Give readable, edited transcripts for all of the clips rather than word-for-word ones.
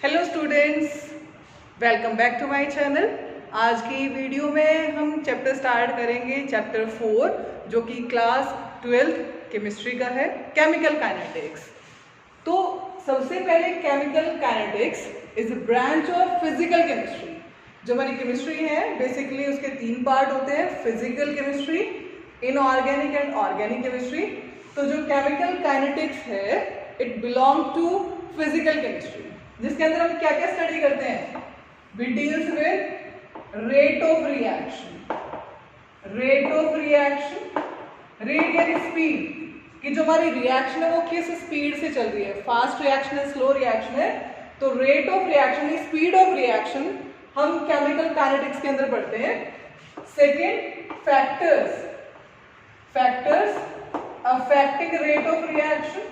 Hello students, welcome back to my channel. आज की video में हम चैप्टर स्टार्ट करेंगे, चैप्टर 4, जो कि क्लास 12 केमिस्ट्री का है, केमिकल काइनेटिक्स। तो सबसे पहले chemical kinetics is a branch of physical chemistry. जो हमारी केमिस्ट्री है बेसिकली उसके 3 पार्ट होते हैं, physical chemistry, inorganic and organic chemistry. तो जो केमिकल काइनेटिक्स है it belong to physical chemistry, जिसके अंदर हम क्या क्या स्टडी करते हैं। We deals with rate of reaction, rate यानी स्पीड, कि जो हमारी रिएक्शन है वो किस स्पीड से चल रही है, फास्ट रिएक्शन है, स्लो रिएक्शन है। तो rate of reaction, speed of reaction हम केमिकल काइनेटिक्स के अंदर पढ़ते हैं। Second, factors affecting rate of रिएक्शन।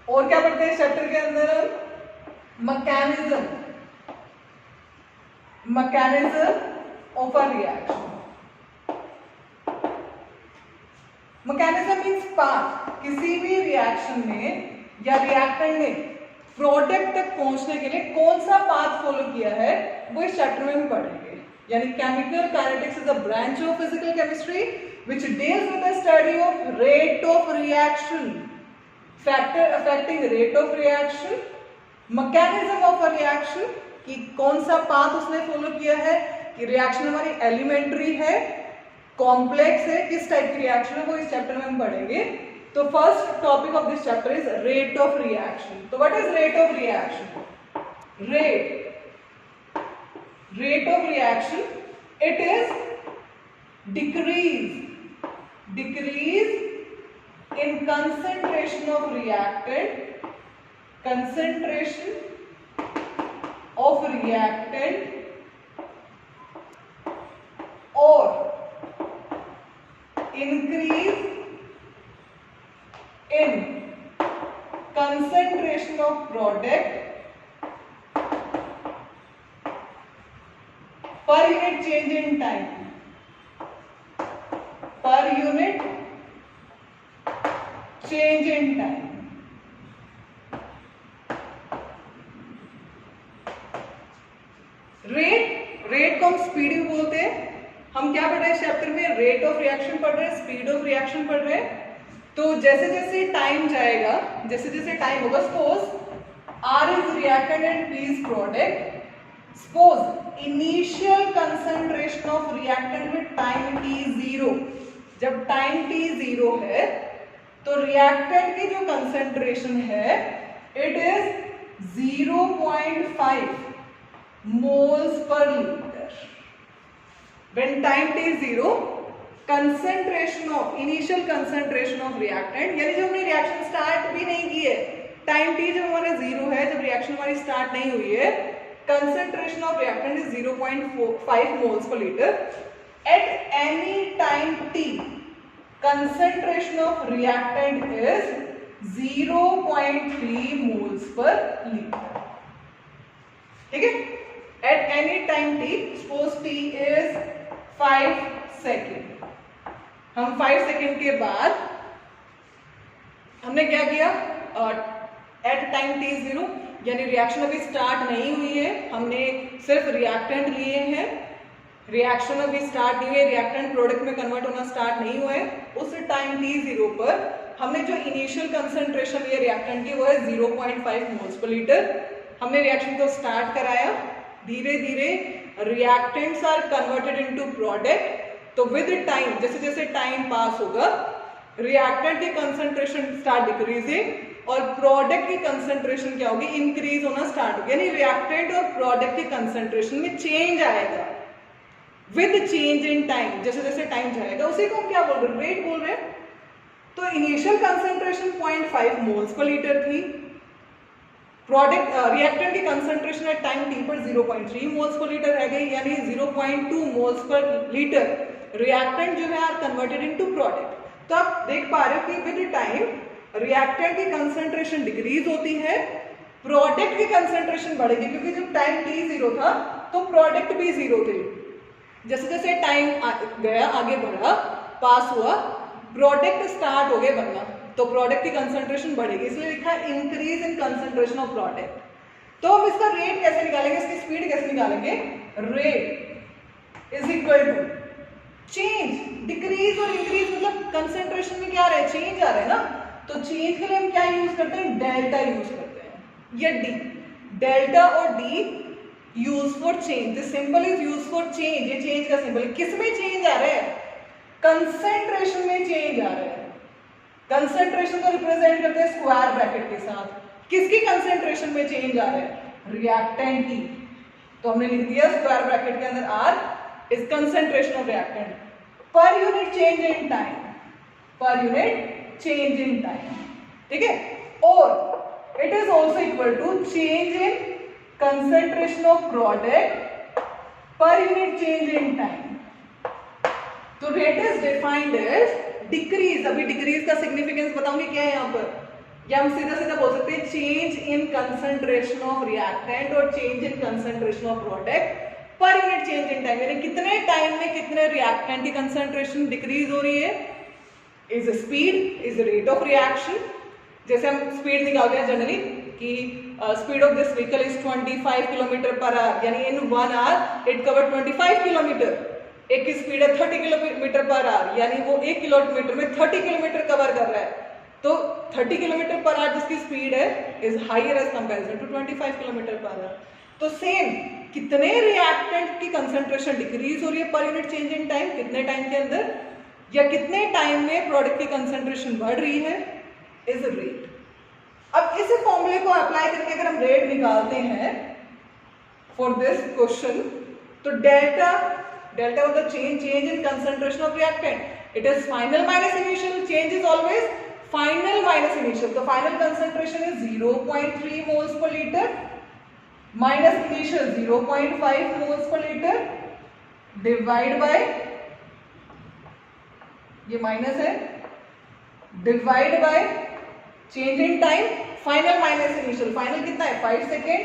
और क्या पढ़ते हैं चैप्टर के अंदर, mechanism of a reaction. Mechanism means path, किसी भी रिएक्शन में या रिएक्टेंट ने प्रोडक्ट तक पहुंचने के लिए कौन सा पाथ फॉलो किया है वो इस चैप्टर में हम पढ़ेंगे। यानी chemical kinetics is a branch of physical chemistry which deals with the study of rate of reaction, factor affecting rate of reaction, mechanism of a reaction, कि कौन सा पाथ उसने फॉलो किया है, कि रिएक्शन हमारी एलिमेंट्री है, कॉम्प्लेक्स है, किस टाइप की रिएक्शन है वो इस चैप्टर में हम पढ़ेंगे। तो first topic of this chapter is rate of reaction. तो what is rate of reaction? Rate of reaction, it is decrease in concentration of reactant or increase in concentration of product per unit change in time, change in time। Rate को हम speed भी बोलते हैं। हम क्या पढ़ रहे हैं इस चैप्टर में, रेट ऑफ रिएक्शन पढ़ रहे हैं, स्पीड ऑफ रिएक्शन पढ़ रहे हैं। तो जैसे जैसे टाइम जाएगा, जैसे जैसे टाइम होगा, suppose R is reactant and P is product. Suppose initial concentration of reactant with time T 0, जब टाइम टी 0 है तो रिएक्टेंट की जो कंसंट्रेशन है it is 0.5 moles per litre. When time T 0, concentration of initial concentration of reactant, यानी जब हमने reaction start भी नहीं की है, टाइम टी जब हमारा 0 है, जब रिएक्शन हमारी स्टार्ट नहीं हुई है, concentration of reactant is 0.5 moles per litre. At any time T concentration of reactant is 0.3 moles per liter। ठीक है, at any time t, suppose t is 5 second, हम 5 सेकेंड के बाद हमने क्या किया, एट टाइम t 0, यानी रिएक्शन अभी स्टार्ट नहीं हुई है, हमने सिर्फ रिएक्टेंट लिए हैं, रिएक्शन अभी स्टार्ट नहीं हुई, रिएक्टेंट प्रोडक्ट में कन्वर्ट होना स्टार्ट नहीं हुआ है। उस टाइम t 0 पर हमने जो इनिशियल कंसंट्रेशन लिया रिएक्टेंट की वो है 0.5 मोल्स पर लीटर। हमने रिएक्शन को स्टार्ट कराया, धीरे धीरे reactants are converted into product. तो विद टाइम, जैसे जैसे टाइम पास होगा, रिएक्टेंट की कंसंट्रेशन स्टार्ट डिक्रीजिंग और प्रोडक्ट की कंसंट्रेशन क्या होगी, इंक्रीज होना स्टार्ट होगी। यानी रिएक्टेंट और प्रोडक्ट की कंसंट्रेशन में चेंज आएगा विद चेंज इन टाइम, जैसे जैसे टाइम जाएगा। उसी को हम क्या बोल रहे हैं, रेट बोल रहे हैं। तो initial concentration 0.5 moles per litre थी, प्रोडक्ट रिएक्टेंट की कंसंट्रेशन एट टाइम टी पर 0.3 मोल्स पर लीटर रह गई, यानी 0.2 मोल्स पर लीटर रिएक्टेंट जो है आर कन्वर्टेड इनटू प्रोडक्ट। तो आप देख पा रहे हो कि विद टाइम रिएक्टेंट की कंसंट्रेशन डिक्रीज होती है, प्रोडक्ट की कंसंट्रेशन बढ़ेगी, क्योंकि जब टाइम t 0 था तो प्रोडक्ट भी 0 थे। जैसे जैसे टाइम गया, आगे बढ़ा, पास हुआ, प्रोडक्ट स्टार्ट हो गए बनना, तो प्रोडक्ट की कंसंट्रेशन बढ़ेगी, इसलिए लिखा है increase in concentration of product. तो हम इसका रेट कैसे निकालेंगे, इसकी स्पीड कैसे निकालेंगे, rate is equal to change, decrease और इंक्रीज मतलब कंसंट्रेशन में क्या आ रहा है, चेंज आ रहा है ना, तो चेंज के लिए हम क्या यूज करते हैं, डेल्टा यूज करते हैं या डी, डेल्टा और D use for change, this symbol is use for change, ये चेंज का सिंबल है। किस में चेंज आ रहा है, कंसंट्रेशन में चेंज आ रहा है। कंसंट्रेशन को रिप्रेजेंट करते हैं स्क्वायर ब्रैकेट के साथ, किसकी कंसंट्रेशन में चेंज आ रहा है, रिएक्टेंट की, तो हमने लिख दिया स्क्वायर ब्रैकेट के अंदर R is concentration of reactant per unit change in time, per unit change in time, ठीक है। और it is also equal to change in concentration of product per unit change in time. तो rate is defined as decrease, अभी decrease का significance बताऊंगी क्या है यहाँ पर, या हम सीधा सीधा बोल सकते हैं change in concentration of reactant और change in concentration of product per unit change in time, यानी कितने टाइम में कितने रिएक्टेंट की कंसंट्रेशन डिक्रीज हो रही है, is speed, is rate of reaction. जैसे हम स्पीड निकालते हैं जनरली कि speed of this vehicle is 25 kilometre per our, यानी इन 1 आवर इट कवर 25 किलोमीटर, एक की स्पीड है 30 किलोमीटर पर आवर, यानी वो 1 किलोमीटर में 30 किलोमीटर कवर कर रहा है, तो 30 किलोमीटर पर आवर जिसकी स्पीड है is higher as comparison to 25 kilometre per hour. तो सेम कितने रिएक्टेंट की कंसंट्रेशन डिक्रीज हो रही है per unit change in time, कितने टाइम के अंदर या कितने टाइम में प्रोडक्ट की कंसंट्रेशन बढ़ रही है, इज रेट। अब इस फॉर्मूले को अप्लाई करके अगर हम रेट निकालते हैं फॉर दिस क्वेश्चन, तो delta of the change in concentration of reactant, it is final minus initial, change is always final minus initial, तो final concentration is 0.3 moles per litre minus initial 0.5 moles per litre divide by, ये minus है, divide by change in time, final minus initial, final कितना है 5 second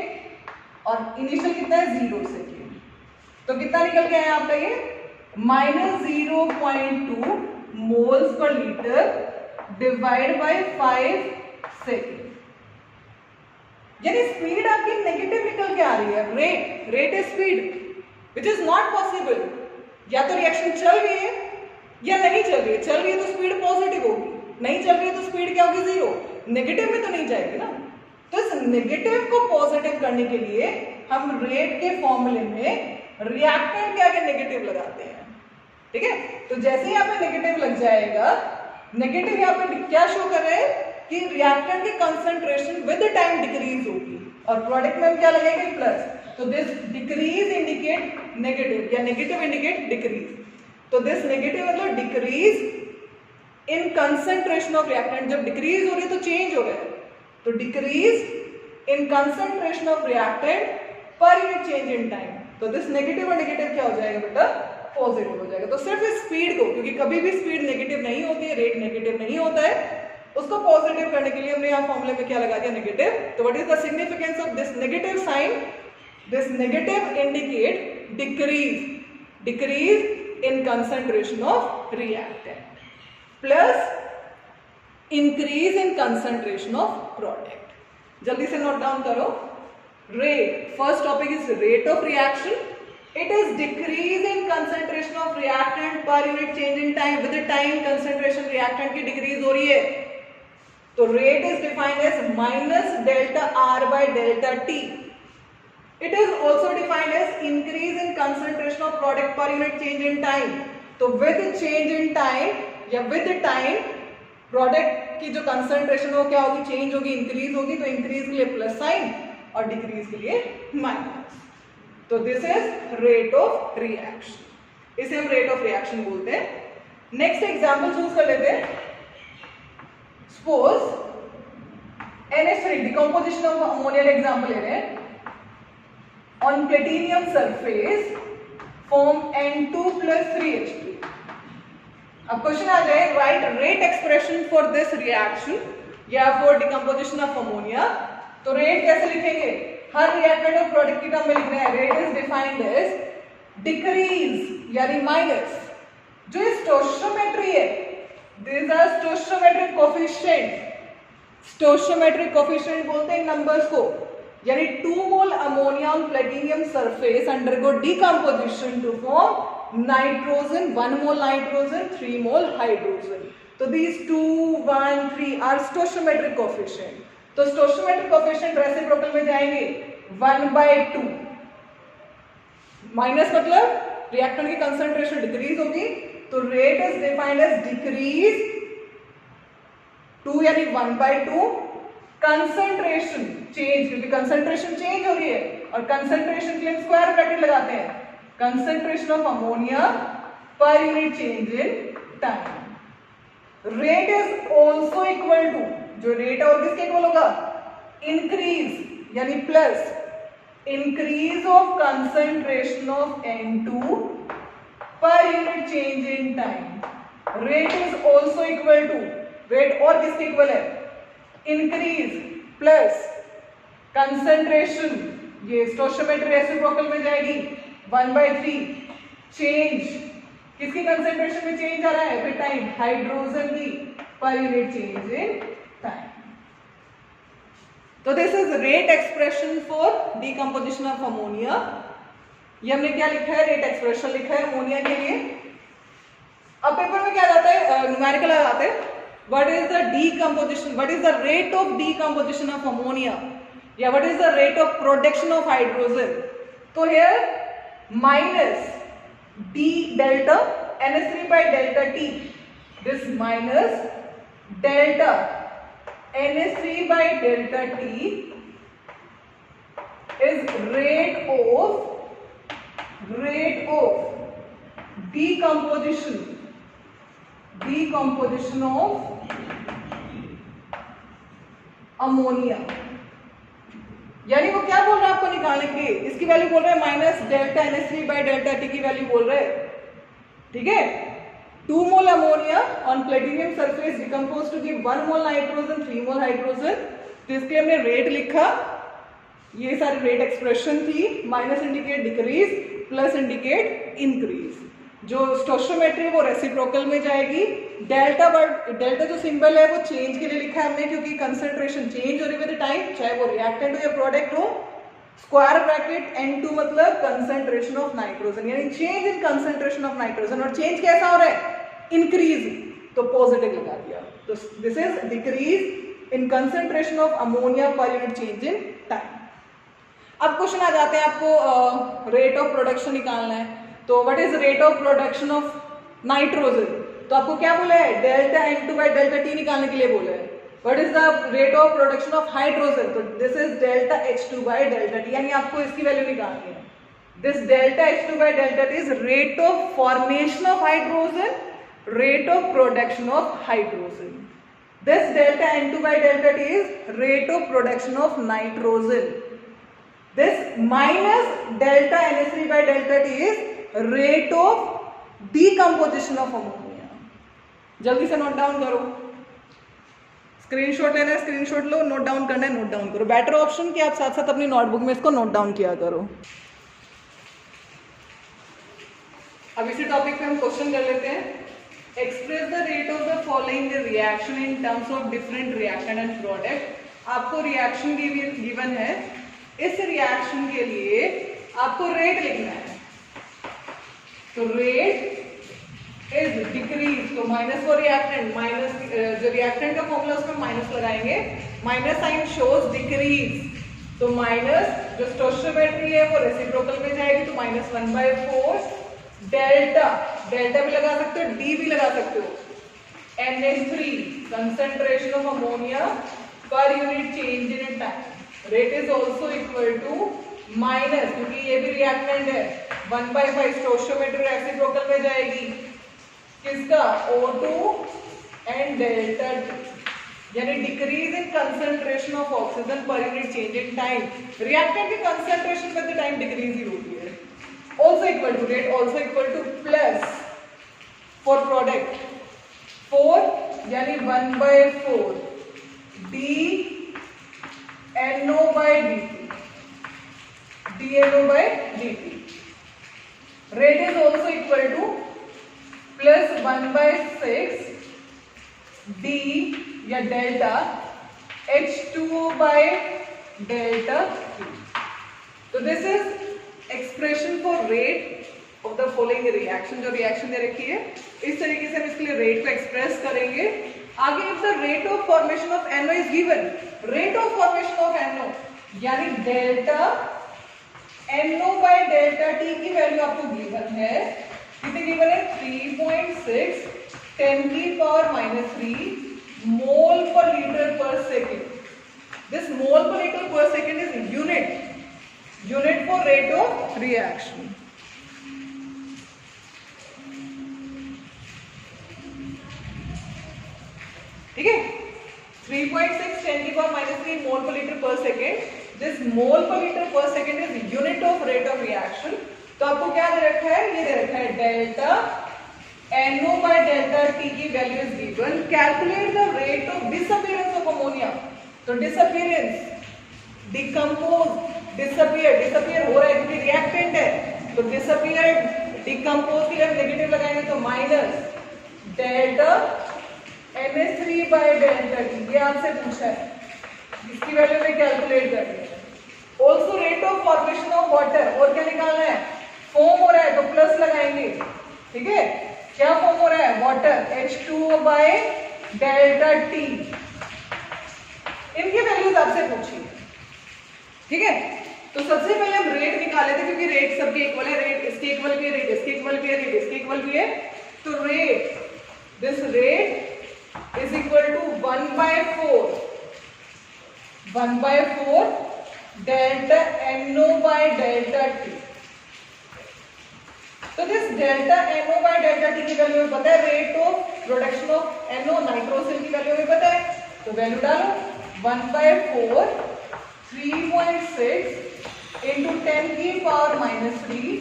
और initial कितना है 0 second, तो कितना निकल के आया आपका ये -0.2 moles per litre divide bye 5 second, यानी स्पीड आपकी नेगेटिव निकल के आ रही है। Rate is speed which is not possible, या तो रिएक्शन चल रही है या नहीं चल रही है, चल रही है तो स्पीड पॉजिटिव होगी, नहीं चल रही है तो स्पीड क्या होगी, 0, नेगेटिव में तो नहीं जाएगी ना। तो इस नेगेटिव को पॉजिटिव करने के लिए हम रेट के फॉर्मूले में रिएक्टेंट के आगे नेगेटिव लगाते हैं, ठीक है। तो जैसे ही यहाँ पे नेगेटिव लग जाएगा, नेगेटिव यहाँ पे क्या शो कर रहे हैं कि रिएक्टेंट की कंसंट्रेशन विद टाइम डिक्रीज होगी, और प्रोडक्ट में हम क्या लगेगा प्लस, तो दिस डिक्रीज इंडिकेट नेगेटिव या नेगेटिव इंडिकेट डिक्रीज, तो दिस नेगेटिव मतलब decrease in concentration of reactant, जब डिक्रीज हो रही है तो चेंज हो रहा है, तो decrease in concentration of reactant per unit change in time, तो दिस नेगेटिव और नेगेटिव क्या हो जाएगा बेटा, पॉजिटिव हो जाएगा। तो सिर्फ स्पीड को, क्योंकि कभी भी स्पीड नेगेटिव नहीं होती है, रेट नेगेटिव नहीं होता है, उसको पॉजिटिव करने के लिए हमने यहाँ फॉर्मूले में क्या लगा दिया, नेगेटिव। तो what is the significance of this negative sign, this negative indicate decrease in concentration of reactant plus increase in concentration of product. जल्दी से नोट डाउन करो, rate, first topic is rate of reaction, it is decrease in concentration of reactant per unit change in time, with the time concentration reactant की decrease हो रही है, तो rate is defined as minus delta R by delta T. It is also defined as increase in concentration of product per unit change in time. तो with change in time या with time product की जो concentration हो क्या होगी, change होगी, increase होगी, तो increase के लिए plus sign और decrease के लिए minus। तो this is rate of reaction, इसे हम रेट ऑफ रिएक्शन बोलते हैं। नेक्स्ट एग्जांपल चूज कर लेते हैं, suppose NH3 decomposition of ammonia example ले रहे हैं, on platinum surface form N2 + 3H2। अब क्वेश्चन आ जाए, write rate expression for this reaction या फॉर डिकम्पोजिशन ऑफ अमोनिया। तो रेट कैसे लिखेंगे, हर रिएक्टेंट और प्रोडक्ट की टर्म में लिख रहे हैं, rate is defined as decrease यानी माइनस, जो स्टोइकियोमेट्री है, this These are stoichiometric coefficient. Stoichiometric coefficient बोलते हैं नंबर्स को, यानी 2 mole ammonia on platinum surface undergo decomposition to form nitrogen, 1 mole nitrogen, 3 mole hydrogen. तो these 2, 1, 3 आर स्टोइचियोमेट्रिक कोफिशिएंट. तो स्टोइचियोमेट्रिक coefficient reciprocal में जाएंगे 1/2. माइनस मतलब रिएक्टेंट की कंसंट्रेशन डिक्रीज होगी, तो rate is defined as decrease 2 यानी 1/2. कंसंट्रेशन चेंज, क्योंकि कंसंट्रेशन चेंज हो रही है और कंसंट्रेशन के लिए स्क्वायर ब्रैकेट लगाते हैं. Concentration of ammonia per unit change in time. Rate is also equal to, जो रेट है और किसके इक्वल होगा, इंक्रीज यानी plus increase of concentration of N2 per unit change in time. Rate is also equal to, rate और किसके इक्वल है, इंक्रीज प्लस कंसंट्रेशन, ये स्टोइचियोमेट्रिक रेसिप्रोकल में जाएगी 1/3. चेंज किसकी कंसंट्रेशन में चेंज आ रहा है, फिर टाइम हाइड्रोजन की per unit change in time. तो this is rate expression for decomposition of ammonia. ये हमने क्या लिखा है, रेट एक्सप्रेशन लिखा है अमोनिया के लिए. अब पेपर में क्या आता है, न्यूमेरिकल आता है, what is the decomposition, what is the rate of decomposition of ammonia, yeah, what is the rate of production of hydrogen. So here minus d delta NH3 by delta T, this minus delta NH3 by delta T is rate of decomposition of ammonia. यानी वो क्या बोल रहा है आपको निकालने के लिए, इसकी वैल्यू बोल रहे हैं minus delta NH3 by delta T की वैल्यू बोल रहे हैं. ठीक है, 2 mole ammonia on platinum surface decompose to give 1 mole nitrogen, 3 mole hydrogen. तो इसके हमने रेट लिखा, ये सारी रेट एक्सप्रेशन थी. Minus indicate decrease, plus indicate increase. जो स्टोइचियोमेट्री वो रेसिप्रोकल में जाएगी. डेल्टा जो सिंबल है वो चेंज के लिए लिखा है हमने, क्योंकि कंसंट्रेशन चेंज हो रही है विद टाइम, चाहे वो रिएक्टेंट हो या प्रोडक्ट हो. स्क्वायर ब्रैकेट N2 मतलब कंसंट्रेशन ऑफ नाइट्रोजन, यानी change in concentration of nitrogen. और चेंज कैसा हो रहा है, इंक्रीज, तो पॉजिटिव लगा दिया. तो this is decrease in concentration of ammonia per unit change in time. अब क्वेश्चन आ जाते हैं, आपको रेट ऑफ प्रोडक्शन निकालना है. तो what is rate of production of nitrogen, तो आपको क्या बोला है, delta N2 by delta T निकालने के लिए बोला है. What is the rate of production of hydrogen, तो this is delta H2 by delta T, यानी आपको इसकी वैल्यू निकालनी है. This delta H2 by delta T is rate of formation of hydrogen, rate of production of hydrogen. This delta N2 by delta T is rate of production of nitrogen. This minus delta NH3 by delta T is rate of decomposition of ammonia. जल्दी से note down करो, screenshot लेना है screenshot लो, note down करना है note down करो. Better option कि आप साथ साथ अपनी नोटबुक में इसको नोट डाउन किया करो. अब इसी टॉपिक पे हम क्वेश्चन कर लेते हैं. Express the rate of the following reaction in terms of different reactant and product. आपको रिएक्शन गिवन है, इस रिएक्शन के लिए आपको रेट लिखना है. तो रेट इज डिक्रीज, तो माइनस फॉर रिएक्टेंट, माइनस जो रिएक्टेंट का फॉर्मूला उसमें माइनस लगाएंगे, माइनस साइन शोज डिक्रीज. तो माइनस जो स्टोइचियोमेट्री है वो रेसिप्रोकल में जाएगी, तो माइनस 1/4 डेल्टा, डेल्टा भी लगा सकते हो, डी भी लगा सकते हो. NH3 concentration of ammonia per unit change in time. Rate is also equal to minus, क्योंकि ये भी रिएक्टेंट है, 1/5 स्टोइचियोमेट्री रेसिप्रोकल में जाएगी किसका, O2 एंड डेल्टा T, यानी decrease in concentration of oxygen per unit change in time. Reactant की concentration with the time decrease ही होती है. Also equal to, rate also equal to plus for product 4 यानी 1/4 D NO by dt, dNO by dt. Rate is also equal to plus 1/6 D या delta H2O by delta Q. तो this is expression for rate of the following reaction. जो reaction दे रखी है इस तरीके से हम इसके लिए रेट को एक्सप्रेस करेंगे। आगे if the rate of formation of NO is given, rate of formation of NO यानी delta NO by delta T की वैल्यू आपको गिवन है। कितनी गिवन है? 3.6 10 की power -3 mole per liter per second. This mole per liter per second is unit for rate of reaction. ठीक है, 3.6 10 की power -3 mole per liter per second. This mole per liter per second is unit of rate of reaction. तो आपको क्या दे रखा है? ये दे रखा है delta NO by delta T की value is given. Calculate the rate of disappearance of ammonia. तो डिसअपीयरेंस, डिसअपीयर हो रहा है क्योंकि रिएक्टेंट है, तो डिसअपीयर डिकम्पोज के लिए नेगेटिव लगाएंगे तो minus delta NH3 by delta T। ये आपसे पूछा है, इसकी वैल्यू में कैलकुलेट करनी है। Also rate of formation of water, और क्या निकालना है? फॉर्म हो रहा है तो प्लस लगाएंगे। ठीक है, क्या फॉर्म हो रहा है? Water H2O by delta T। इनकी वैल्यूज आपसे पूछी है। ठीक है, तो सबसे पहले हम रेट निकाले थे क्योंकि रेट सबके इक्वल है। रेट इसके इक्वल भी है, रेट इसके इक्वल भी है, रेट इसके इक्वल भी है। तो rate, this rate is equal to 1/4 delta NO by delta T। तो this delta NO by delta T की वैल्यू हमें पता है, rate of production of NO nitrosyl की वैल्यू हमें पता है, तो वैल्यू डालो 1/4 3.6 into 10 की पावर -3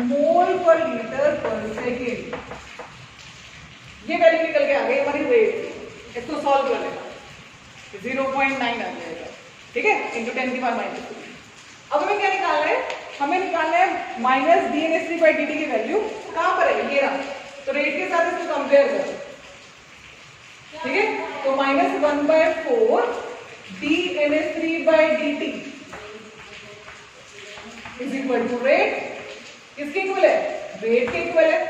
मोल पर लीटर पर सेकेंड। ये वैल्यू निकल के आ गई हमारी रेट। इसको सॉल्व कर लेना, 0.9 आ जाएगा। ठीक है, into 10 की पावर -3। अब हमें क्या निकालना है? हमें निकालना है माइनस DNH3 by dt की वैल्यू। कहां पर है? ये रहा। तो रेट के साथ इसको कंपेयर करो। ठीक है, तो -1/4 DNH3 by dt is equal to rate. किसके इक्वल है? रेट के इक्वल है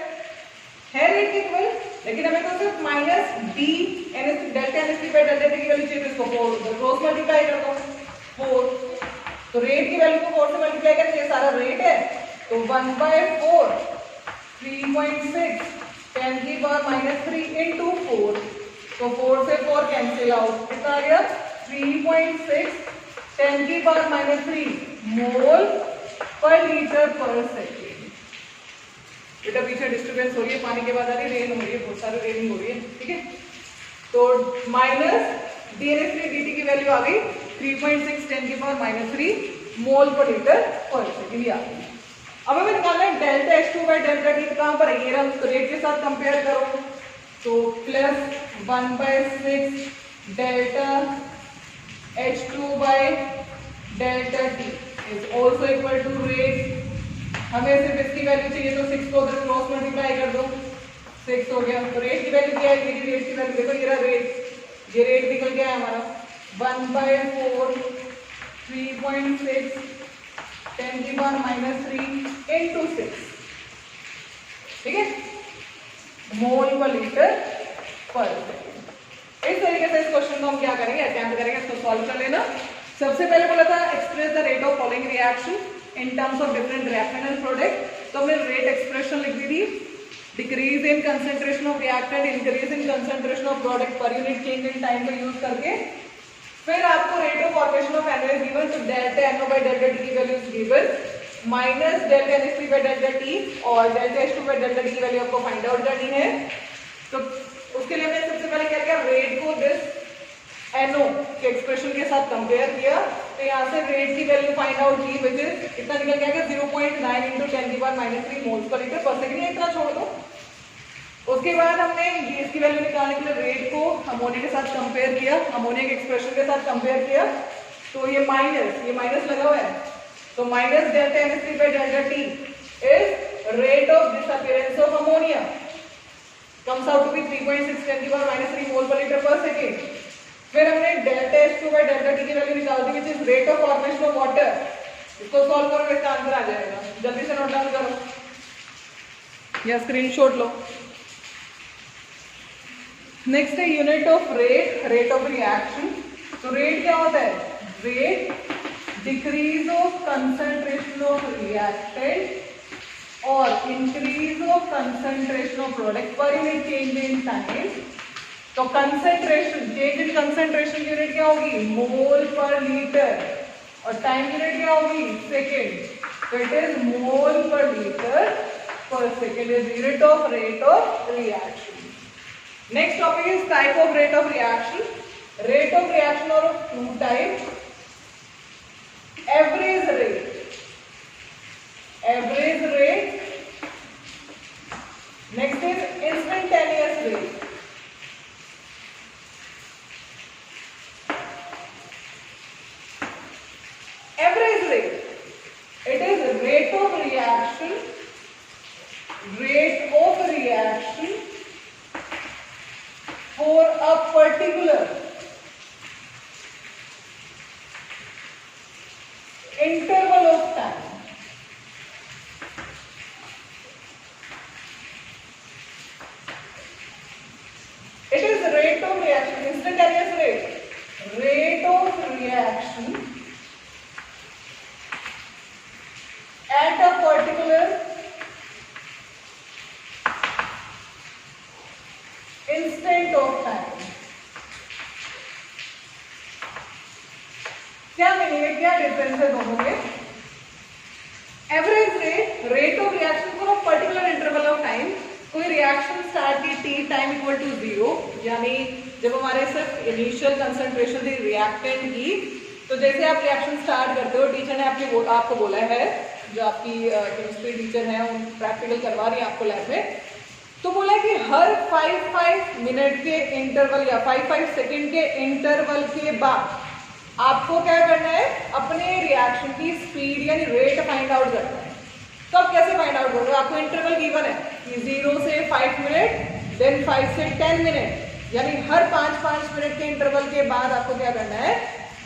रेट के इक्वल। लेकिन हमें तो सिर्फ minus DNH delta NH3 by delta T की वैल्यू चाहिए, इसको 4 क्रॉस मल्टीप्लाई कर दो 4। तो रेट की वैल्यू को 4 से मल्टीप्लाई करेंगे, ये सारा रेट है, तो 1/4 3.6 10 की पावर -3 into 4। तो 4 से 4 कैंसिल आउट, कितना आ गया? 3.6 10 की पावर -3 मोल पर लीटर पर सेकेंड। बेटा पीछे डिस्टर्बेंस हो रही है, पानी के बाद आ रही है, रेन हो रही है, बहुत सारी रेनिंग हो रही है। ठीक है, तो माइनस DNH3 dt की वैल्यू आ गई 3.6 10 की पावर -3 मोल पर लीटर पर सेकेंड आ गई। अब हमें निकालना है delta H2 by delta T। कहां पर है? ये रहा। तो रेट के साथ कंपेयर करो, तो plus 1/6 delta H2 by delta T is also equal to rate. हमें सिर्फ इसकी वैल्यू चाहिए, तो 6 को उधर क्रॉस मल्टीप्लाई कर दो, 6 हो गया। तो रेट की वैल्यू क्या है? रेट की वैल्यू देखो, ये रहा रेट, ये रेट निकल गया है हमारा 1/4 3.6 10 की पावर -3 into 6। ठीक है, मोल पर लीटर पर सेकेंड। इस तरीके से इस क्वेश्चन को हम क्या करेंगे? अटेम्प्ट करेंगे, इसको सॉल्व कर लेना। सबसे पहले बोला था express the rate of following reaction in terms of different reactant and product. तो हमने रेट एक्सप्रेशन लिख दी थी, decrease in concentration of reactant, increase in concentration of product per unit change in time का यूज करके। फिर आपको rate of formation of NO is given, तो delta NO by delta T की value is given minus delta NH3 by delta T और delta H2 by delta T की value आपको find out करनी है। तो उसके लिए हमने सबसे पहले क्या किया? रेट को दिस NO के एक्सप्रेशन के साथ कंपेयर किया, तो यहाँ से रेट की वैल्यू फाइंड आउट की, विच इज इतना निकल गया 0.9 into 10 की power -3 moles per litre per second. इतना छोड़ दो। उसके बाद हमने ये इसकी वैल्यू निकालने के लिए रेट को अमोनिया के साथ कंपेयर किया, अमोनिया के एक्सप्रेशन के साथ कंपेयर किया, तो ये माइनस लगा हुआ है, तो minus delta NH3 by delta T is rate of disappearance of ammonia. comes out to be 3.6 10 की पावर -3 मोल पर लीटर पर सेकेंड। फिर हमने delta H2 by delta T की वैल्यू निकाल दी which is rate of formation of water. इसको solve करो, इसका answer आ जाएगा। जल्दी से नोट डाउन करो या स्क्रीनशॉट लो। नेक्स्ट है unit of rate, rate of reaction. तो रेट क्या होता है? Rate decrease of concentration of reactant और increase of concentration of product per unit change in time. तो कंसंट्रेशन, चेंज इन कंसंट्रेशन की यूनिट क्या होगी? मोल पर लीटर, और टाइम यूनिट क्या होगी? सेकेंड। तो it is mole per litre per second is unit of rate of reaction. Next topic is type of rate of reaction. Rate of रिएक्शन और of two type, average rate, average rate, next is instantaneous rate. Average rate, it is rate of reaction for a particular interval of time. It is rate of reaction, instantaneous rate, rate of reaction at a particular instant of time. क्या meaning है, क्या difference है दोनों में? Average rate, rate of reaction for a particular interval of time. कोई reaction start की T time equal to 0, यानी जब हमारे सिर्फ इनिशियल कंसंट्रेशन थी रिएक्टेंट की, तो जैसे आप रिएक्शन स्टार्ट करते हो, टीचर ने आपको बोला है, जो आपकी केमिस्ट्री टीचर है उन प्रैक्टिकल करवा रही है आपको लैब में, तो बोला कि हर 5 मिनट के इंटरवल या 5 सेकंड के इंटरवल के बाद आपको क्या करना है? अपने रिएक्शन की स्पीड यानी रेट फाइंड आउट करना है। तो आप कैसे फाइंड आउट करोगे? आपको इंटरवल गिवन है कि 0 से 5 मिनट, देन 5 से 10 मिनट, यानी हर 5 मिनट के इंटरवल के बाद आपको क्या करना है?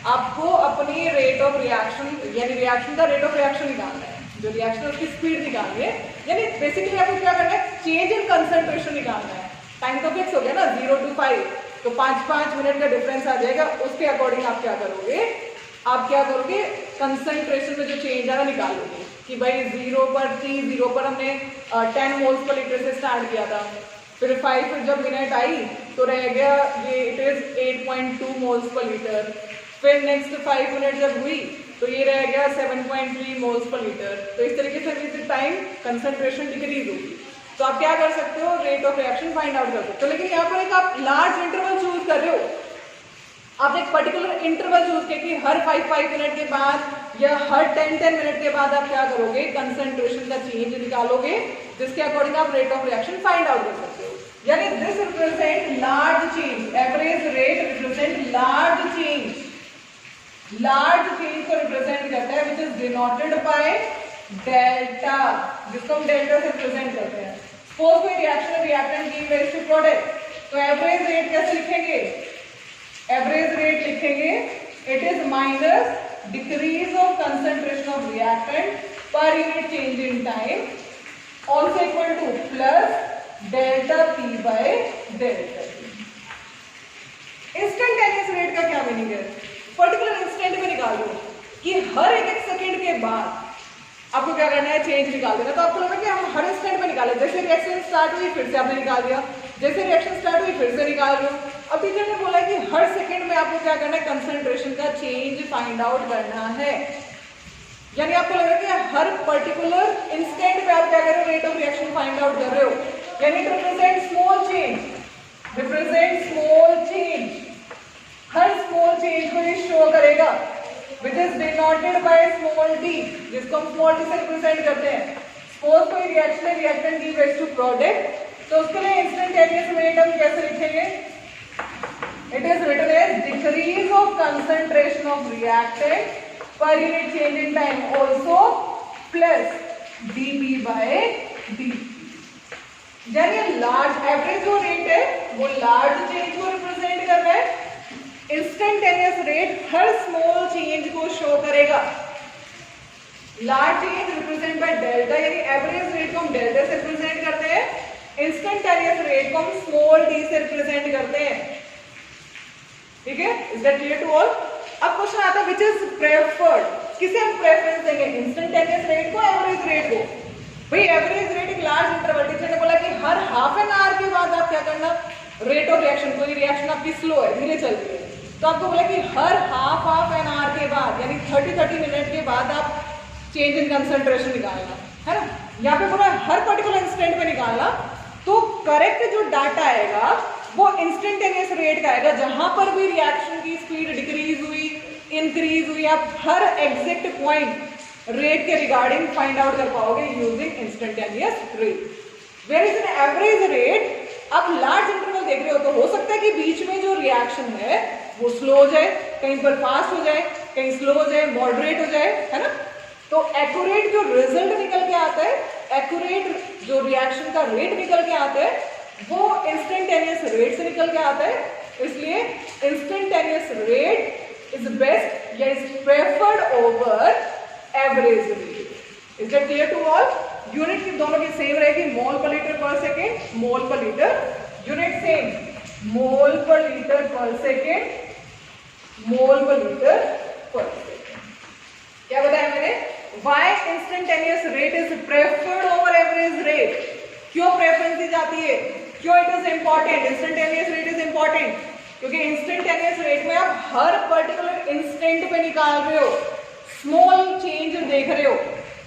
आपको अपनी रेट ऑफ रिएक्शन यानी रिएक्शन का रेट ऑफ रिएक्शन निकालना है, जो रिएक्शन उसकी स्पीड निकालनी है। यानी बेसिकली आपको क्या करना है? चेंज इन कंसंट्रेशन निकालना है। टाइम तो फिक्स हो गया ना, 0 to 5, तो 5 मिनट का डिफरेंस आ जाएगा। उसके अकॉर्डिंग आप क्या करोगे? कंसंट्रेशन में जो चेंज आएगा निकालोगे कि भाई 0 पर हमने 10 मोल्स पर लीटर से स्टार्ट किया था, फिर 5 जब मिनट आई तो रह गया ये it is 8.2 moles per litre, फिर नेक्स्ट 5 मिनट जब हुई तो ये रह गया 7.3 मोल्स पर लीटर। तो इस तरीके से विद टाइम कंसंट्रेशन डिक्रीज होगी। तो आप क्या कर सकते हो? Rate of reaction find out कर सकते हो। लेकिन यहाँ पर एक आप लार्ज इंटरवल चूज कर रहे हो, आप एक पर्टिकुलर इंटरवल चूज करके कि हर 5 मिनट के बाद या हर 10 मिनट के बाद आप क्या करोगे? कंसंट्रेशन का चेंज निकालोगे, जिसके अकॉर्डिंग आप rate of reaction find out कर सकते हो। यानी this represent large change, average rate represent large change, large change को रिप्रेजेंट करता है which is denoted by delta, जिसको हम डेल्टा से रिप्रेजेंट करते हैं। सपोज कोई reaction reactant give rise to product, तो एवरेज रेट कैसे लिखेंगे? एवरेज रेट लिखेंगे it is minus decrease of concentration of reactant per unit change in time also equal to plus delta P by delta T. Instantaneous rate का क्या meaning है? Particular instant में निकाल लो कि हर एक सेकंड के बाद आपको क्या करना है? चेंज निकाल देना। तो आपको लगा कि हम हर इंस्टेंट में निकाले, जैसे रिएक्शन स्टार्ट हुई फिर से आपने निकाल दिया, जैसे रिएक्शन स्टार्ट हुई फिर से निकाल लो। अब टीचर ने बोला कि हर सेकंड में आपको क्या करना है? कंसंट्रेशन का चेंज फाइंड आउट करना है। यानी आपको लगा कि हर पर्टिकुलर इंस्टेंट में आप क्या कर रहे हो? Rate of reaction find out कर रहे हो। यानी represent small change, represent small change, हर स्मॉल चेंज को ये शो करेगा which is denoted by small t, जिसको हम small t से रिप्रेजेंट करते हैं। सपोज कोई रिएक्शन है, reactant give rise to product, तो उसके लिए इंस्टेंटेनियस रेट हम कैसे लिखेंगे? It is written as decrease of concentration of reactant per unit change in time also plus dp by dt। यानी लार्ज एवरेज जो रेट है वो लार्ज चेंज को रिप्रेजेंट कर रहा है, इंस्टेंटेनियस रेट हर स्मॉल चेंज को शो करेगा। Large change represent by delta, यानी एवरेज रेट को हम डेल्टा से रिप्रेजेंट करते हैं, इंस्टेंटेनियस रेट को हम स्मॉल डी से रिप्रेजेंट करते हैं। ठीक है, is that clear to all? अब क्वेश्चन आता है विच इज प्रेफर्ड, किसे हम प्रेफरेंस देंगे, इंस्टेंटेनियस रेट को, एवरेज रेट को? भाई एवरेज रेट एक लार्ज इंटरवल, टीचर ने बोला कि हर हाफ एन आवर के बाद आप क्या करना, रेट ऑफ रिएक्शन, कोई रिएक्शन आपकी स्लो है, धीरे चल रही है, तो आपको बोला कि हर हाफ एन आवर के बाद यानी 30 मिनट के बाद आप चेंज इन कंसंट्रेशन निकालना है ना। यहाँ पे बोला हर पर्टिकुलर इंस्टेंट में निकालना, तो करेक्ट जो डाटा आएगा वो इंस्टेंटेनियस रेट का आएगा, जहां पर भी रिएक्शन की स्पीड डिक्रीज हुई, इंक्रीज हुई, आप हर एग्जैक्ट पॉइंट रेट के रिगार्डिंग फाइंड आउट कर पाओगे using instantaneous rate. Where is an average rate, आप लार्ज इंटरवल देख रहे हो तो हो सकता है कि बीच में जो रिएक्शन है वो स्लो हो जाए, कहीं पर फास्ट हो जाए, कहीं स्लो हो जाए, मॉडरेट हो जाए, है ना। तो एक्यूरेट जो रिजल्ट निकल के आता है, एक्यूरेट जो रिएक्शन का रेट निकल के आता है वो इंस्टेंटेनियस रेट से निकल के आता है, इसलिए इंस्टेंटेनियस रेट इज बेस्ट या is preferred over average rate. Is that clear to all? Unit की दोनों की सेम रहेगी, मोल पर लीटर पर सेकेंड, मोल पर लीटर, यूनिट सेम, मोल पर लीटर पर सेकेंड, मोल पर लीटर पर सेकेंड। क्या बताया मैंने? Why instantaneous rate is preferred over average rate, क्यों preference दी जाती है, क्यों it is important, instantaneous rate is important? क्योंकि instantaneous rate में आप हर पर्टिकुलर इंस्टेंट पे निकाल रहे हो, स्मॉल चेंज देख रहे हो,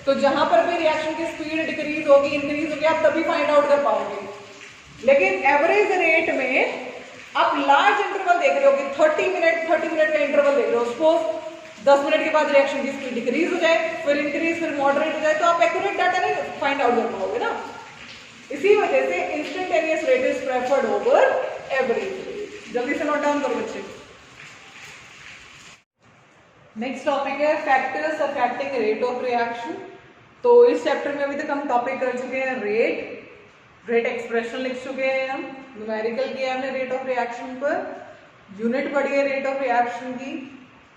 तो जहां पर भी रिएक्शन की स्पीड डिक्रीज होगी, इंक्रीज होगी, आप तभी फाइंड आउट कर पाओगे। लेकिन एवरेज रेट में आप लार्ज इंटरवल देख रहे हो कि 30 मिनट का इंटरवल देख रहे हो, सपोज 10 मिनट के बाद रिएक्शन की स्पीड डिक्रीज हो जाए, फिर इंक्रीज, फिर मॉडरेट हो जाए, तो आप एक्यूरेट डाटा नहीं फाइंड आउट कर पाओगे ना। इसी वजह से instantaneous rate is preferred over average rate. जल्दी से नोट डाउन करो बच्चे। नेक्स्ट टॉपिक है factors affecting rate of reaction. तो इस चैप्टर में अभी तक हम टॉपिक कर चुके हैं रेट एक्सप्रेशन लिख चुके हैं, हम न्यूमेरिकल किया हमने रेट ऑफ रिएक्शन पर, यूनिट पढ़ी है रेट ऑफ रिएक्शन की,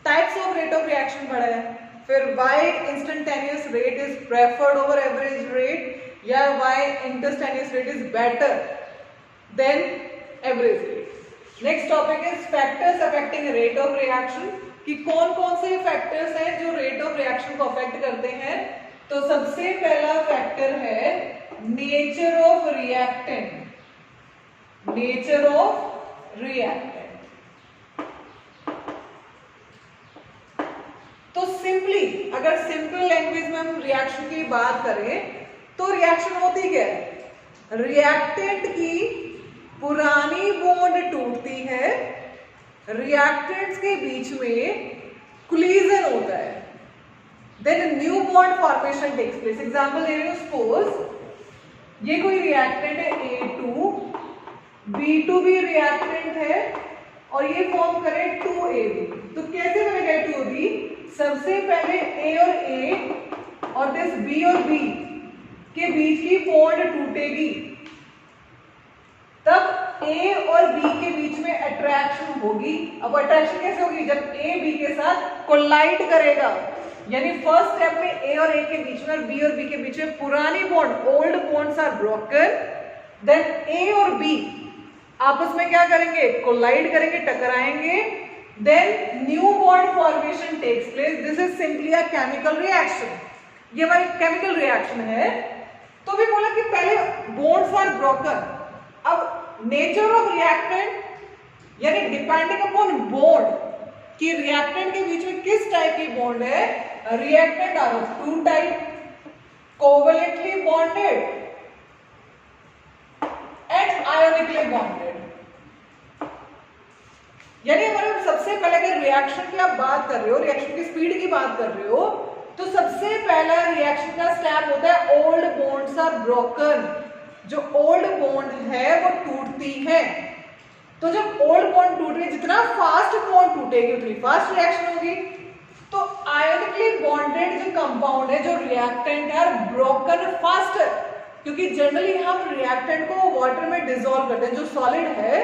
types of rate of reaction पढ़ा है, फिर why instantaneous rate is preferred over average rate, या why instantaneous rate is better than average rate. Next topic is factors affecting rate of reaction, कि कौन कौन से factors हैं जो रेट ऑफ रिएक्शन को अफेक्ट करते हैं। तो सबसे पहला फैक्टर है nature of reactant, nature of reactant. तो सिंपली अगर सिंपल लैंग्वेज में हम रिएक्शन की बात करें तो रिएक्शन होती क्या है, रिएक्टेंट की पुरानी बॉन्ड टूटती है, रिएक्टेंट्स के बीच में कोलिजन होता है, then new bond formation takes place. Example दे रही हूं, सपोज ये कोई रिएक्टेंट है A2, B2 भी रिएक्टेंट है और ये फॉर्म करे 2AB, तो कैसे बनेगा 2AB? सबसे पहले A और A और दिस B और B के बीच की बॉन्ड टूटेगी, तब A और B के बीच में अट्रैक्शन होगी। अब अट्रैक्शन कैसे होगी? जब A B के साथ कोलाइड करेगा, यानी फर्स्ट स्टेप में A और A के बीच में और B और B के बीच में पुरानी bond, old bonds are broken, then A और B आपस में क्या करेंगे? कोलाइड करेंगे, टकराएंगे, then new bond formation takes place. This is simply a chemical reaction, ये हमारी केमिकल रिएक्शन है। तो भी बोला कि पहले बॉन्ड्स आर ब्रोकन। अब नेचर ऑफ रिएक्टेंट यानी डिपेंडिंग अपॉन बॉन्ड कि रिएक्टेंट के बीच में किस टाइप की बॉन्ड है, reactant are of two type, covalently bonded and ionically bonded. यानी हमारे सबसे पहले अगर रिएक्शन की आप बात कर रहे हो, रिएक्शन की स्पीड की बात कर रहे हो, तो सबसे पहला रिएक्शन का स्टेप होता है ओल्ड बॉन्ड्स आर ब्रोकन। जो ओल्ड बॉन्ड है वो टूटती है, तो जब ओल्ड बॉन्ड टूट रही, जितना फास्ट बॉन्ड टूटेगी उतनी फास्ट रिएक्शन होगी। तो आयोनिकली बॉन्डेड जो कंपाउंड है, जो रिएक्टेंट है, ब्रोकन फास्टर। क्योंकि जनरली हम रिएक्टेंट को वाटर में डिसॉल्व करते हैं। जो सॉलिड है,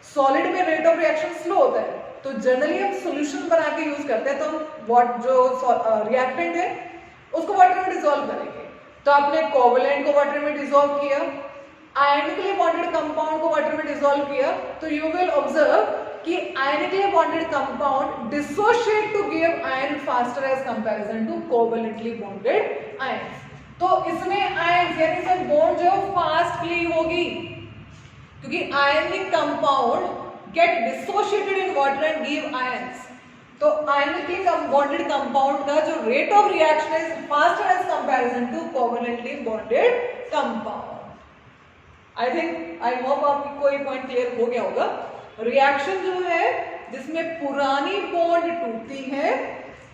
सॉलिड में रेट ऑफ रिएक्शन स्लो होता है, तो जनरली हम सॉल्यूशन बना के यूज करते हैं, तो हम जो रिएक्टेंट है उसको वाटर में डिसॉल्व करेंगे। तो आपने कोवैलेंट को वाटर में डिसॉल्व किया, आयनिकली बॉन्डेड कंपाउंड को वाटर में डिसॉल्व किया, तो यू विल ऑब्जर्व कि ionically bonded compound dissociate to give ion faster as comparison to covalently bonded ions. तो इसमें आयंस यानी सब बॉन्ड जो फास्ट क्लीव होगी, क्योंकि ionic compound get dissociated in water and give ions. तो आयनिकली बॉन्डेड कंपाउंड का जो rate of reaction is faster as comparison to covalently bonded compound. I think I hope आपको कोई पॉइंट क्लियर हो गया होगा। रिएक्शन जो है जिसमें पुरानी बॉन्ड टूटती है,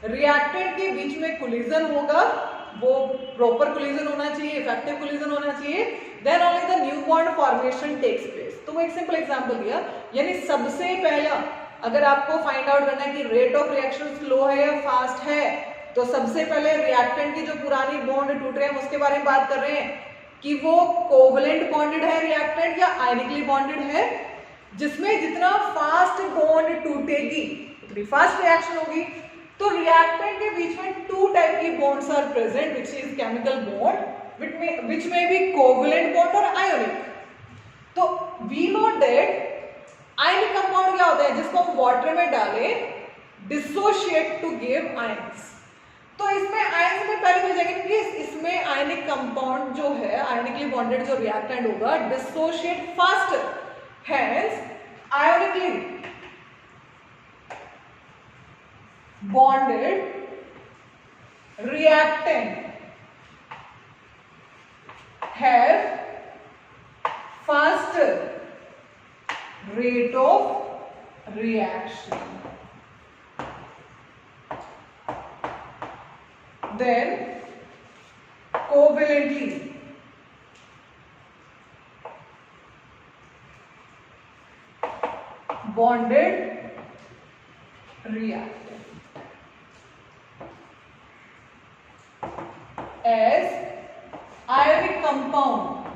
रिएक्टेंट के बीच में कोलिजन होगा, वो प्रॉपर कोलिजन होना चाहिए, इफेक्टिव कोलिजन होना चाहिए, then only the new bond formation takes place. तो वो एक सिंपल एग्जांपल दिया, यानी सबसे पहला अगर आपको फाइंड आउट करना है कि रेट ऑफ रिएक्शन स्लो है या फास्ट है, तो सबसे पहले रिएक्टेंट की जो पुरानी बॉन्ड टूट रहे हैं उसके बारे में बात कर रहे हैं कि वो कोवैलेंट बॉन्डेड है रिएक्टेंट या आयनिकली बॉन्डेड है। जिसमें जितना फास्ट बॉन्ड टूटेगी उतनी फास्ट रिएक्शन होगी। तो रिएक्टेंट के बीच में टू टाइप की bonds are present, which is chemical bond which में बी कोवैलेंट बॉन्ड और आयोनिक। तो we know that ionic compound क्या होता है, जिसको हम वाटर में डालें डिसोशिएट टू गिव आयंस। तो इसमें आयंस में पहले हो जाएगा कि इसमें आयनिक कंपाउंड जो है, आयनिकली बॉन्डेड जो रिएक्टेंट होगा, dissociate faster, hence ionically bonded reactant have faster rate of reaction than covalently bonded reactant, as ionic compound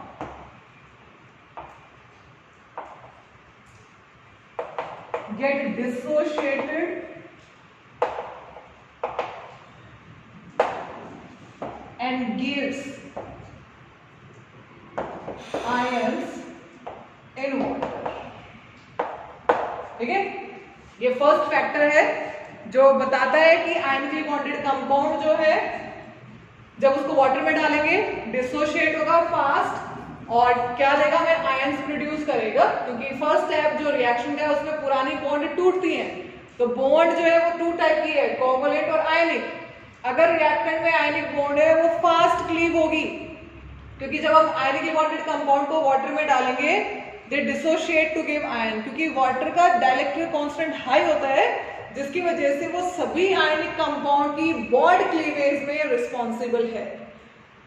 get dissociated and gives ions in water। ठीक है, ये फर्स्ट फैक्टर है जो बताता है कि आयनिकली बॉन्डेड कंपाउंड जो है जब उसको वाटर में डालेंगे डिसोशिएट होगा फास्ट और क्या देगा, हमें आयंस प्रोड्यूस करेगा। क्योंकि फर्स्ट स्टेप जो रिएक्शन का है उसमें पुरानी बॉन्ड टूटती हैं, तो बॉन्ड जो है वो टू टाइप की है, कोवैलेंट और आयनिक। अगर रिएक्टेंट में आयनिक बॉन्ड है वो फास्ट क्लीव होगी, क्योंकि जब हम आयनिकली बॉन्डेड कंपाउंड को वाटर में डालेंगे दे डिसोशिएट टू गिव आयन, क्योंकि वाटर का डाइलेक्ट्रिक कांस्टेंट हाई होता है, जिसकी वजह से वो सभी आयनिक कंपाउंड की बॉन्ड क्लीवेज में रिस्पॉन्सिबल है।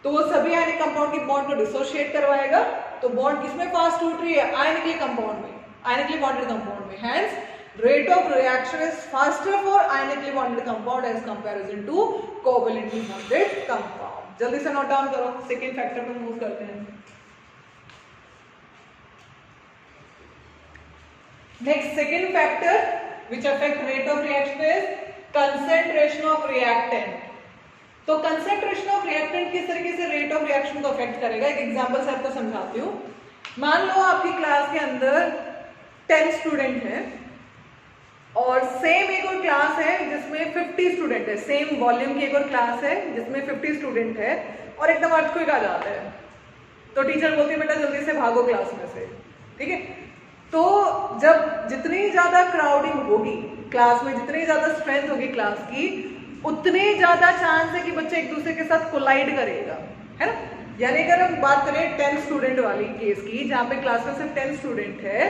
तो वो सभी आयनिक कंपाउंड की बॉन्ड को डिसोशिएट करवाएगा। तो बॉन्ड किसमें फास्ट टूट रही है, आयनिकली कंपाउंड में, आयनिकली बॉन्डेड कंपाउंड में। Hence rate of reaction is faster for ionically bonded compound as comparison to covalently bonded compound. जल्दी से नोट डाउन करो, सेकेंड फैक्टर पे मूव करते हैं। Next, second factor which affect rate of reaction is concentration of reactant। तो concentration of reactant किस तरीके से rate of reaction को affect करेगा, एक एग्जांपल से आपको समझाती हूँ। मान लो आपकी क्लास के अंदर 10 स्टूडेंट हैं और सेम एक और क्लास है जिसमें 50 स्टूडेंट है, सेम वॉल्यूम की एक और क्लास है जिसमें 50 स्टूडेंट है और एकदम अर्थक्वेक आ जाता है, तो टीचर बोलती है बेटा जल्दी से भागो क्लास में से। ठीक है, तो जब जितनी ज्यादा क्राउडिंग होगी क्लास में, जितनी ज्यादा स्ट्रेंथ होगी क्लास की, उतने ज्यादा चांस है कि बच्चे एक दूसरे के साथ कोलाइड करेगा, है ना। यानी अगर हम बात करें 10 स्टूडेंट वाली केस की, जहाँ पे क्लास में सिर्फ 10 स्टूडेंट है,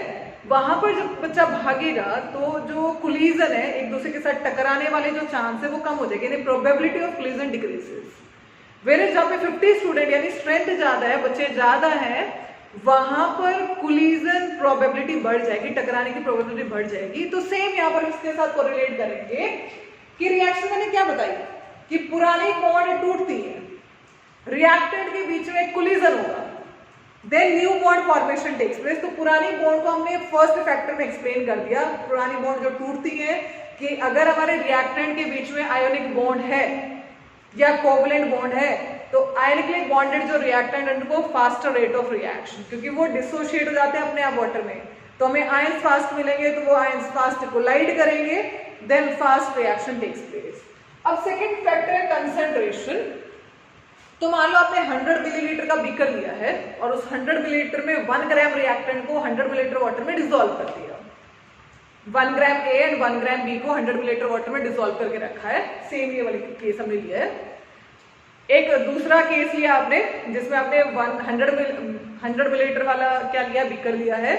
वहां पर जब बच्चा भागेगा तो जो कोलिजन है, एक दूसरे के साथ टकराने वाले जो चांस है वो कम हो जाएगी, यानी probability of collision decreases. Where जहाँ पे 50 स्टूडेंट यानी स्ट्रेंथ ज्यादा है, बच्चे ज्यादा हैं, वहां पर कोलिजन प्रोबेबिलिटी बढ़ जाएगी, टकराने की प्रोबेबिलिटी बढ़ जाएगी। तो सेम यहाँ पर इसके साथ कोरिलेट करेंगे कि रिएक्शन मैंने क्या बताई कि पुरानी बॉन्ड टूटती है, रिएक्टेंट के बीच में कोलिजन होगा, then new bond formation takes place. तो पुरानी बॉन्ड को हमने फर्स्ट फैक्टर में एक्सप्लेन कर दिया, पुरानी बॉन्ड जो टूटती है कि अगर हमारे रिएक्टेंट के बीच में आयोनिक बॉन्ड है या कोवलेंट बॉन्ड है तो आयोनिकली बॉन्डेड जो रिएक्टेंट उनको फास्टर रेट ऑफ रिएक्शन, क्योंकि वो डिसोशिएट हो जाते हैं अपने आप वाटर में, तो हमें आयंस फास्ट मिलेंगे, तो वो आयंस फास्ट कोलाइड करेंगे, then fast reaction takes place. अब सेकेंड फैक्टर है कंसेंट्रेशन। तो मान लो आपने 100 मिलीलीटर का बीकर लिया है और उस 100 मिलीलीटर में 1 ग्राम रिएक्टेंट को 100 मिलीलीटर वाटर में डिसॉल्व कर दिया। 1 ग्राम ए एंड 1 ग्राम बी को 100 मिलीलीटर वाटर में डिसॉल्व करके रखा है। सेम ये वाली केस हमने लिया है। एक दूसरा केस लिया आपने जिसमें आपने 100 मिलीलीटर वाला क्या लिया, बीकर लिया है।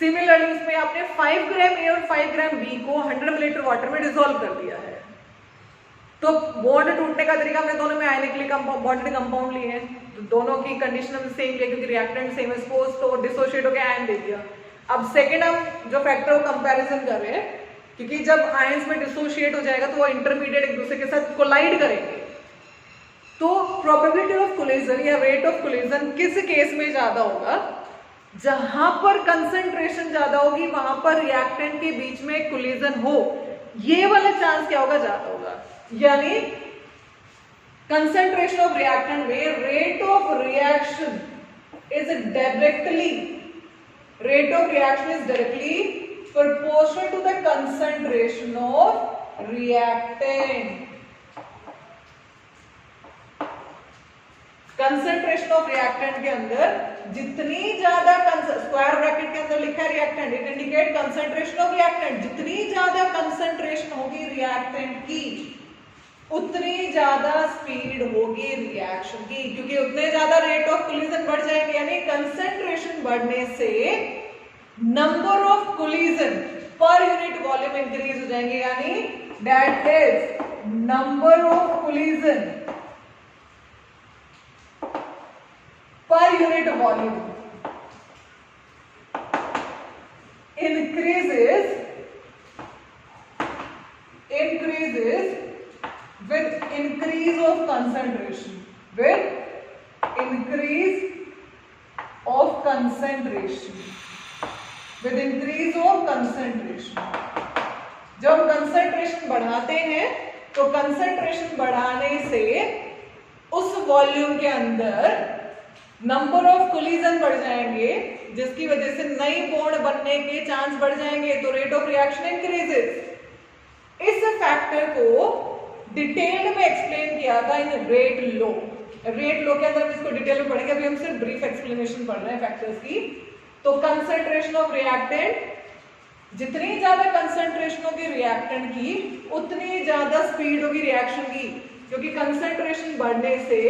सिमिलरली उसमें आपने 5 ग्राम ए और 5 ग्राम बी को 100 मिलीलीटर वाटर में डिसॉल्व कर दिया है। तो बॉन्ड टूटने का तरीका हमने दोनों में आयनिकली बॉन्डेड कंपाउंड लिए हैं, तो दोनों की कंडीशन हम सेम लिए क्योंकि रिएक्टेंट सेम है, सपोज तो डिसोशिएट होकर आयन दे दिया। अब सेकेंड हम जो फैक्टर को कंपैरिजन कर रहे हैं, क्योंकि जब आयंस में डिसोशिएट हो जाएगा तो वो इंटरमीडिएट एक दूसरे के साथ कोलाइड करेंगे, तो प्रोबेबिलिटी ऑफ कोलिजन या रेट ऑफ कोलिजन किस केस में ज्यादा होगा, जहां पर कंसंट्रेशन ज्यादा होगी वहां पर रिएक्टेंट के बीच में कोलिजन हो, ये वाला चांस क्या होगा, ज्यादा होगा। यानी कंसंट्रेशन ऑफ रिएक्टेंट में rate of reaction is directly proportional to the concentration of reactant। Concentration of reactant के अंदर जितनी ज्यादा, स्क्वायर ब्रैकेट के अंदर लिखा है reactant, it indicate concentration of reactant, जितनी ज्यादा कंसंट्रेशन होगी रिएक्टेंट की उतनी ज्यादा स्पीड होगी रिएक्शन की, क्योंकि उतने ज्यादा रेट ऑफ कोलिजन बढ़ जाएंगे। यानी कंसंट्रेशन बढ़ने से number of collision per unit volume increase हो जाएंगे, यानी that is number of collision per unit volume increases with increase of concentration, with increase of concentration, with increase of concentration। जब concentration बढ़ाते हैं तो कंसंट्रेशन बढ़ाने से उस वॉल्यूम के अंदर नंबर ऑफ कोलिजन बढ़ जाएंगे, जिसकी वजह से नई बॉन्ड बनने के चांस बढ़ जाएंगे, तो रेट ऑफ रिएक्शन इंक्रीजेस। इस फैक्टर को डिटेल में एक्सप्लेन किया था इन रेट लॉ। रेट लॉ के अंदर हम इसको डिटेल में पढ़ेंगे, अभी हम सिर्फ ब्रीफ एक्सप्लेनेशन पढ़ रहे हैं फैक्टर्स की। तो कंसंट्रेशन ऑफ रिएक्टेंट, जितनी ज्यादा कंसंट्रेशन होगी रिएक्टेंट की उतनी ज्यादा स्पीड होगी रिएक्शन की, क्योंकि कंसंट्रेशन बढ़ने से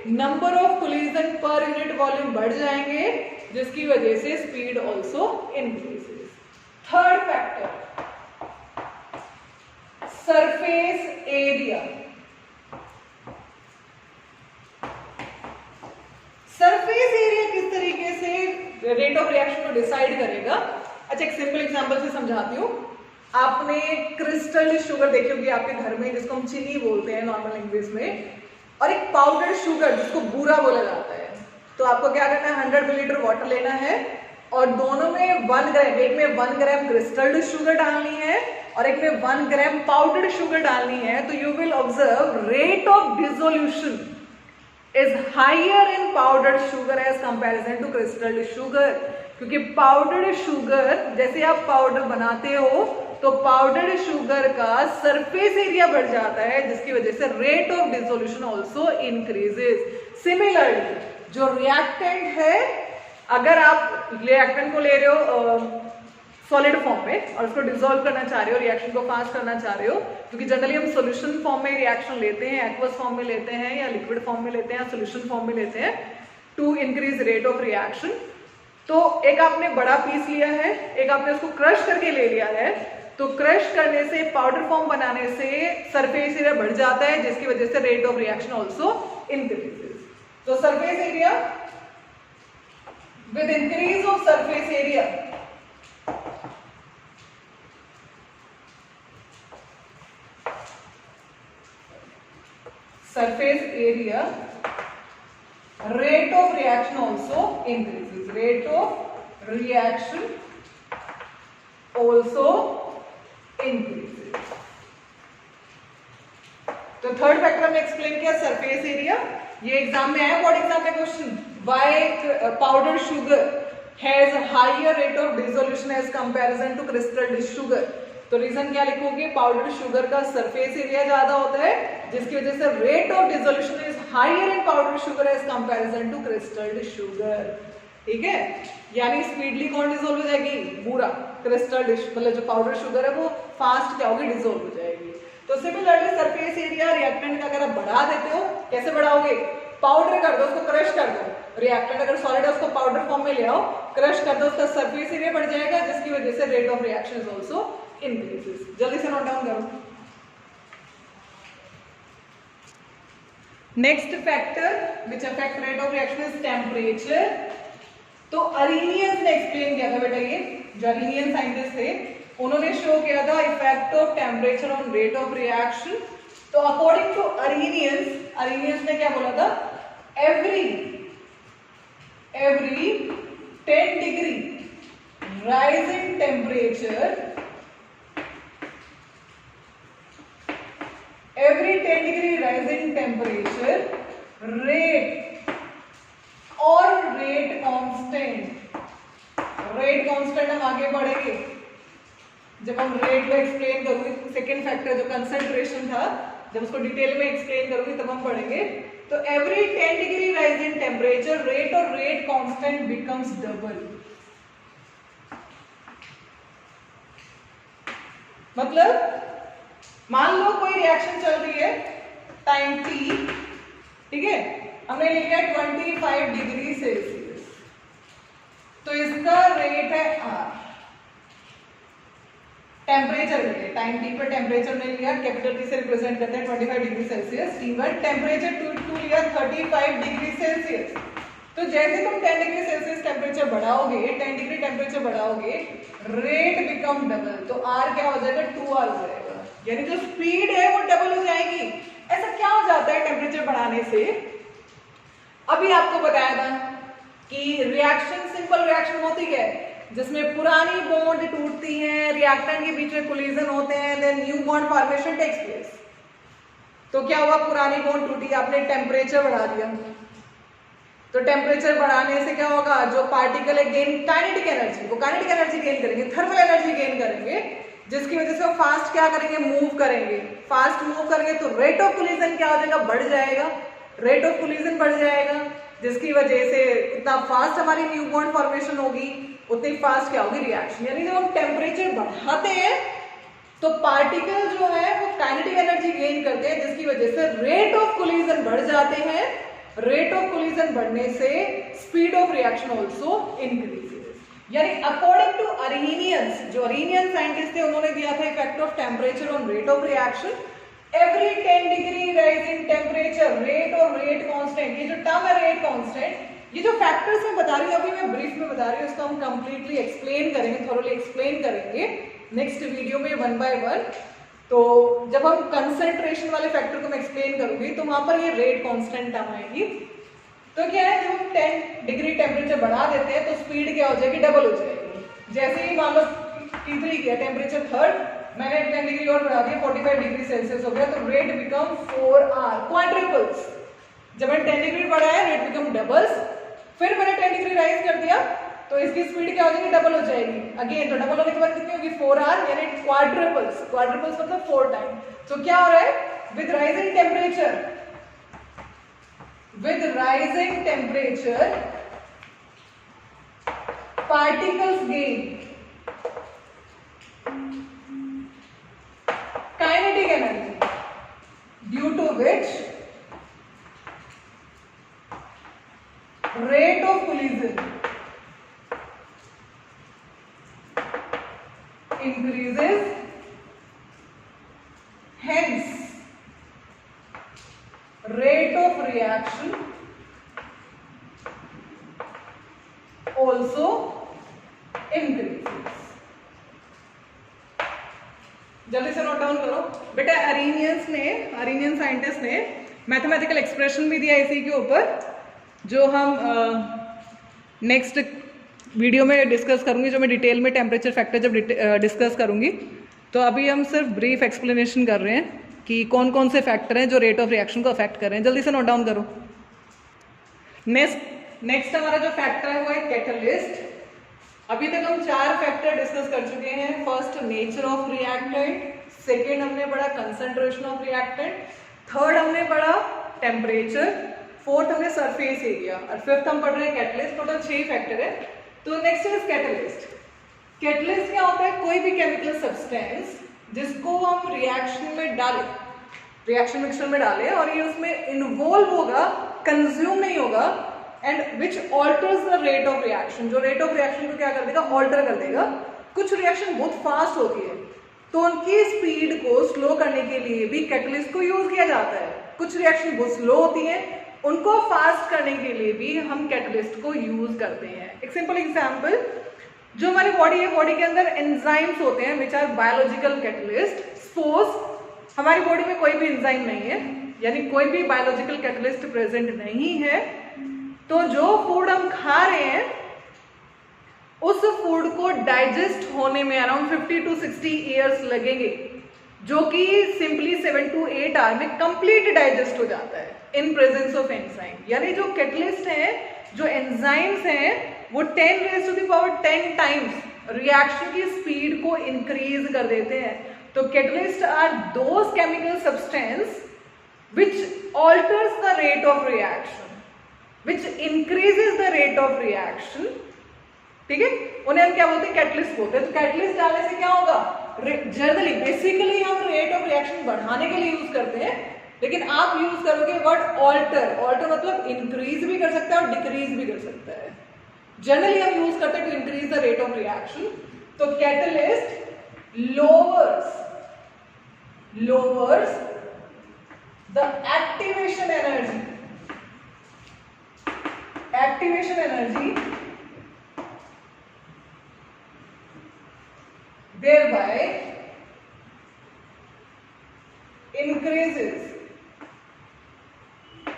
number of collision per unit volume बढ़ जाएंगे, जिसकी वजह से speed also increases. Third factor, surface area. Surface area किस तरीके से रेट ऑफ रिएक्शन को डिसाइड करेगा? अच्छा, एक सिंपल एग्जांपल से समझाती हूँ। आपने क्रिस्टल शुगर देखी होगी आपके घर में, जिसको हम चीनी बोलते हैं नॉर्मल लैंग्वेज में, और एक पाउडर शुगर जिसको बूरा बोला जाता है। तो आपको क्या करना है, 100 मिलीलीटर वाटर लेना है और दोनों में 1 ग्राम, एक में 1 ग्राम क्रिस्टल शुगर डालनी है और एक में 1 ग्राम पाउडर शुगर डालनी है। तो you will observe rate of dissolution is higher in powder sugar as comparison to crystal sugar, क्योंकि पाउडर शुगर जैसे आप पाउडर बनाते हो तो पाउडर शुगर का सरफेस एरिया बढ़ जाता है, जिसकी वजह से rate of dissolution also increases. Similarly जो रिएक्टेंट है, अगर आप रिएक्टेंट को ले रहे हो सॉलिड फॉर्म में और उसको डिसॉल्व करना चाह रहे हो, रिएक्शन को फास्ट करना चाह रहे हो, क्योंकि जनरली हम सॉल्यूशन फॉर्म में रिएक्शन लेते हैं, एक्वस फॉर्म में लेते हैं या लिक्विड फॉर्म में लेते हैं या सॉल्यूशन फॉर्म में लेते हैं to increase rate of reaction. तो एक आपने बड़ा पीस लिया है, एक आपने उसको क्रश करके ले लिया है, तो क्रश करने से, पाउडर फॉर्म बनाने से सरफेस एरिया बढ़ जाता है, जिसकी वजह से rate of reaction also increases. तो surface area, with increase of surface area rate of reaction also increases. Rate of reaction also increases. तो थर्ड फैक्टर हमने एक्सप्लेन किया सरफेस एरिया. ये एग्जाम में आया, बोर्ड एग्जाम में question. Why powder sugar has higher rate of dissolution as comparison to crystal sugar. तो reason क्या लिखोगे? पाउडर शुगर का सरफेस एरिया ज्यादा होता है, जिसकी वजह से rate of dissolution is higher in powder sugar as comparison to crystal sugar. ठीक है, यानी स्पीडली कौन डिसोल्व हो जाएगी? पूरा क्रिस्टल मतलब जो पाउडर शुगर है वो फास्ट क्या होगी? डिसोल्व हो जाएगी. तो सिमिलरली सरफेस एरिया रिएक्टेंट का अगर आप बढ़ा देते हो, कैसे बढ़ाओगे? पाउडर कर दो, उसको क्रश कर दो. रिएक्टेंट अगर सॉलिड है उसको पाउडर फॉर्म में ले आओ, क्रश कर दो, उसका सरफेस एरिया बढ़ जाएगा, जिसकी वजह से rate of reaction is also increases. जल्दी से नोट डाउन करो. Next factor which affect rate of reaction is temperature. तो अरीनियंस ने एक्सप्लेन किया था बेटा, ये जो अरीनियन साइंटिस्ट थे उन्होंने शो किया था effect of temperature on rate of reaction. तो अकॉर्डिंग टू अरीनियंस ने क्या बोला था? Every 10 degree rise in temperature, every 10 degree rise in temperature, rate और rate constant हम आगे बढ़ेंगे जब हम रेट को एक्सप्लेन करूंगी. सेकेंड फैक्टर जो कंसंट्रेशन था, जब उसको डिटेल में एक्सप्लेन करूंगी तब हम पढ़ेंगे. तो every 10 degree rise in temperature rate और रेट कांस्टेंट बिकम्स डबल. मतलब मान लो कोई रिएक्शन चल रही है टाइम t, ठीक है, हमने लिखा है 25 डिग्री सेल्सियस, तो इसका रेट है r. टेम्परेचर है, टाइम t पर टेम्परेचर ने लिया, कैपिटल T से रिप्रेजेंट करते हैं 25 degree Celsius. T1 temperature to लिया 35 डिग्री सेल्सियस. तो जैसे तुम 10 डिग्री सेल्सियस टेम्परेचर बढ़ाओगे, 10 डिग्री टेम्परेचर बढ़ाओगे, रेट बिकम डबल. तो R क्या हो जाएगा? 2R हो जाएगा, यानी जो स्पीड है वो डबल हो जाएगी. ऐसा क्या हो जाता है टेम्परेचर बढ़ाने से? अभी आपको बताया था कि रिएक्शन सिंपल रिएक्शन होती है जिसमें पुरानी बॉन्ड टूटती हैं, रिएक्टेंट के बीच में कोलिजन होते हैं, then new bond formation takes place. तो क्या हुआ? पुरानी बॉन्ड टूटी, आपने टेम्परेचर बढ़ा दिया. तो टेम्परेचर बढ़ाने से क्या होगा? जो पार्टिकल है गेन काइनेटिक एनर्जी, वो काइनेटिक एनर्जी गेन करेंगे, थर्मल एनर्जी गेन करेंगे, जिसकी वजह से वो फास्ट क्या करेंगे? मूव करेंगे. फास्ट मूव करेंगे तो रेट ऑफ कोलिजन क्या हो जाएगा? बढ़ जाएगा. रेट ऑफ कोलिजन बढ़ जाएगा, जिसकी वजह से इतना फास्ट हमारी न्यू बॉन्ड फॉर्मेशन होगी, उतनी फास्ट क्या होगी? रिएक्शन. यानी जब हम टेम्परेचर बढ़ाते हैं तो पार्टिकल जो है वो काइनेटिक एनर्जी गेन करते हैं, जिसकी वजह से रेट ऑफ कोलिजन बढ़ जाते हैं. रेट ऑफ कोलिजन बढ़ने से speed of reaction also increases. यानी अकॉर्डिंग टू अरीनियंस, जो अरीनियन साइंटिस्ट थे उन्होंने दिया था effect of temperature on rate of reaction. Every 10 degree rise in temperature rate और रेट कांस्टेंट, ये जो टर्म है रेट कांस्टेंट, ये जो फैक्टर्स मैं बता रही हूँ अभी मैं ब्रीफ में बता रही हूँ, इसको हम कंप्लीटली एक्सप्लेन करेंगे, थोरोली एक्सप्लेन करेंगे नेक्स्ट वीडियो में 1 by 1. तो जब हम कंसंट्रेशन वाले फैक्टर को मैं एक्सप्लेन करूंगी तो वहां पर ये रेट कांस्टेंट टर्म आएगी. तो क्या है, जब हम 10 डिग्री टेम्परेचर बढ़ा देते हैं तो स्पीड क्या हो जाएगी? डबल हो जाएगी. जैसे ही मान लो T3 किया, टेम्परेचर थर्ड, मैंने 10 डिग्री और बढ़ा दिया, 45 डिग्री सेल्सियस हो गया, तो रेट बिकम 4R, क्वाड्रिपल्स. जब मैंने 10 डिग्री बढ़ाया रेट बिकम डबल्स. फिर मैंने 10 डिग्री राइज कर दिया तो इसकी स्पीड क्या हो जाएगी? डबल हो जाएगी. अगेन तो डबल होने के बाद कितनी होगी? 4R, यानी क्वाड्रिपल्स. क्वाड्रिपल्स मतलब 4 टाइम. तो क्या हो रहा है? With rising temperature particles gain kinetic energy, due to which rate of collision increases, hence rate of reaction also increases. जल्दी से नोट डाउन करो बेटा. अरीनियन साइंटिस्ट ने मैथमेटिकल एक्सप्रेशन भी दिया इसी के ऊपर, जो हम नेक्स्ट वीडियो में डिस्कस करूंगी, जो मैं डिटेल में टेम्परेचर फैक्टर जब डिस्कस करूंगी। तो अभी हम सिर्फ ब्रीफ एक्सप्लेनेशन कर रहे हैं कि कौन कौन से फैक्टर हैं जो रेट ऑफ रिएक्शन को अफेक्ट कर रहे हैं। जल्दी से नोट डाउन करो। नेक्स्ट हमारा जो फैक्टर है वो है कैटलिस्ट। अभी तक हम 4 फैक्टर डिस्कस कर चुके हैं। First nature of reactant, second हमने पढ़ा कंसंट्रेशन ऑफ रिएक्टेंट, थर्ड हमने पढ़ा टेम्परेचर, फोर्थ हमने सरफेस एरिया और फिफ्थ हम पढ़ रहे हैं कैटलिस्ट। टोटल 6 फैक्टर है। तो नेक्स्ट इज कैटलिस्ट। कैटलिस्ट क्या होता है? कोई भी केमिकल सब्सटेंस जिसको हम रिएक्शन में डालें, रिएक्शन मिक्सचर में डालें और ये उसमें इन्वॉल्व होगा, कंज्यूम नहीं होगा, and which alters the rate of reaction. जो रेट ऑफ रिएक्शन को क्या कर देगा? ऑल्टर कर देगा। कुछ रिएक्शन बहुत फास्ट होती है तो उनकी स्पीड को स्लो करने के लिए भी कैटलिस्ट को यूज किया जाता है। कुछ रिएक्शन बहुत स्लो होती है, उनको फास्ट करने के लिए भी हम कैटलिस्ट को यूज करते हैं। एक सिंपल एग्जांपल, जो हमारी बॉडी है, बॉडी के अंदर एंजाइम्स होते हैं which are biological catalyst. Suppose हमारी बॉडी में कोई भी एंजाइम नहीं है, यानी कोई भी बायोलॉजिकल कैटलिस्ट प्रेजेंट नहीं है, तो जो फूड हम खा रहे हैं उस फूड को डाइजेस्ट होने में अराउंड 50 to 60 ईयर्स लगेंगे, जो कि सिंपली 7 to 8 आवर में कंप्लीट डाइजेस्ट हो जाता है इन प्रेजेंस ऑफ एंजाइम। यानी जो कैटलिस्ट हैं, जो एंजाइम्स हैं, वो 10⁻10 टाइम्स रिएक्शन की स्पीड को इंक्रीज कर देते हैं। तो catalyst are those chemical substance which alters the rate of reaction, which increases the rate of reaction. ठीक है, उन्हें हम क्या बोलते हैं? कैटलिस्ट बोलते हैं। तो कैटलिस्ट डालने से क्या होगा? जनरली बेसिकली हम रेट ऑफ रिएक्शन बढ़ाने के लिए यूज करते हैं, लेकिन आप यूज करोगे वर्ड ऑल्टर। ऑल्टर मतलब इंक्रीज भी कर सकता है और डिक्रीज भी कर सकता है। जनरली हम यूज करते हैं to increase the rate of reaction. तो catalyst lowers the activation energy thereby increases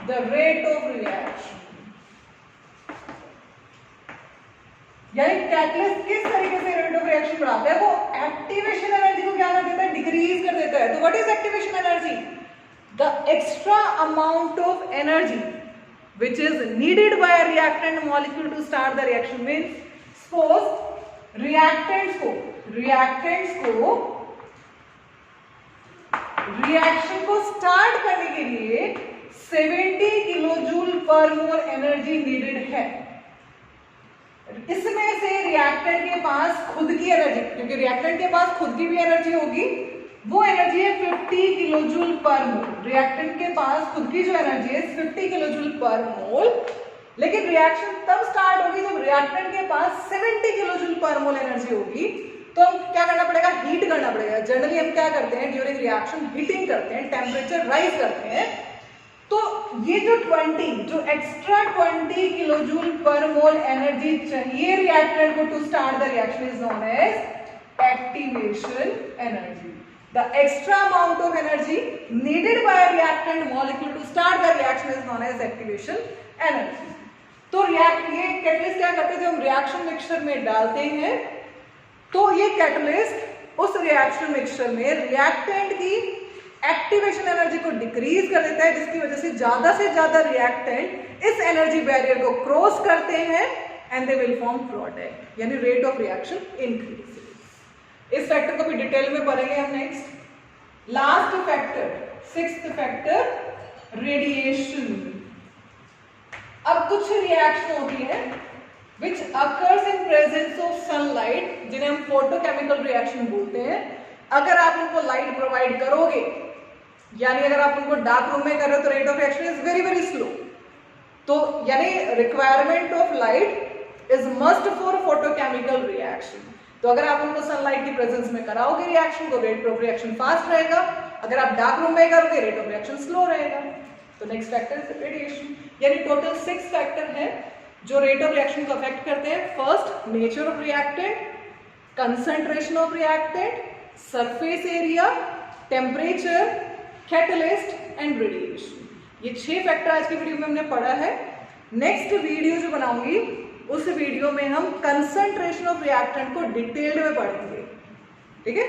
the rate of reaction। यानी कैटलिस्ट किस तरीके से रेट ऑफ रिएक्शन बढ़ाता है? वो एक्टिवेशन एनर्जी को क्या कर देता है? डिक्रीज कर देता है। तो what is activation energy? The extra amount of energy which is needed by a reactant molecule to start the reaction। means suppose reactants को रिएक्शन को स्टार्ट करने के लिए 70 kilojoule per mole energy needed है। इसमें से रिएक्टेंट के पास खुद की एनर्जी, क्योंकि रिएक्टेंट के पास खुद की भी एनर्जी होगी, वो एनर्जी है 50 किलोजूल पर मोल। रिएक्टेंट के पास खुद की जो एनर्जी है 50 किलोजूल पर मोल, लेकिन रिएक्शन तब स्टार्ट होगी जब रिएक्टेंट के पास 70 किलोजूल पर मोल एनर्जी होगी। तो हम क्या करना पड़ेगा? हीट करना पड़ेगा। जनरली हम क्या करते हैं? ड्यूरिंग रिएक्शन हीटिंग करते हैं, टेम्परेचर राइज करते हैं। तो ये जो extra 20 kilojoule per mole energy चाहिए रिएक्टेंट को to start the reaction is known as activation energy. The extra amount of energy needed by a reactant molecule to start the reaction is known as activation energy। तो ये catalyst क्या करते हैं? जब हम reaction mixture में डालते हैं तो ये कैटलिस्ट उस रिएक्शन मिक्सचर में रिएक्टेंट की एक्टिवेशन एनर्जी को डिक्रीज कर देता है, जिसकी वजह से ज्यादा रिएक्टेंट इस एनर्जी बैरियर को क्रॉस करते हैं and they will form product, यानी रेट ऑफ रिएक्शन इंक्रीज। इस फैक्टर को भी डिटेल में पढ़ेंगे हम next. Last factor, 6th factor, radiation. अब कुछ रिएक्शन होती है which occurs in presence of sunlight, जिन्हें हम फोटोकेमिकल रिएक्शन बोलते हैं। अगर आप उनको लाइट प्रोवाइड करोगे, यानी अगर आप उनको डार्क रूम में कर रहे हो तो rate of reaction is very very slow. तो यानी requirement of light is must for photochemical reaction. तो अगर आप उनको सनलाइट की प्रेजेंस में कराओगे रिएक्शन तो रेट ऑफ रिएक्शन फास्ट रहेगा, अगर आप डार्क रूम में करोगे रेट ऑफ रिएक्शन स्लो रहेगा। तो नेक्स्ट फैक्टर इज रेडिएशन। यानी टोटल 6 फैक्टर है जो रेट ऑफ रिएक्शन को अफेक्ट करते हैं। First, nature of reactant, concentration of reactant, surface area, temperature, catalyst and radiation. ये 6 फैक्टर आज की वीडियो में हमने पढ़ा है। नेक्स्ट वीडियो जो बनाऊंगी उस वीडियो में हम कंसंट्रेशन ऑफ रिएक्टेंट को डिटेल्ड में पढ़ेंगे, ठीक है।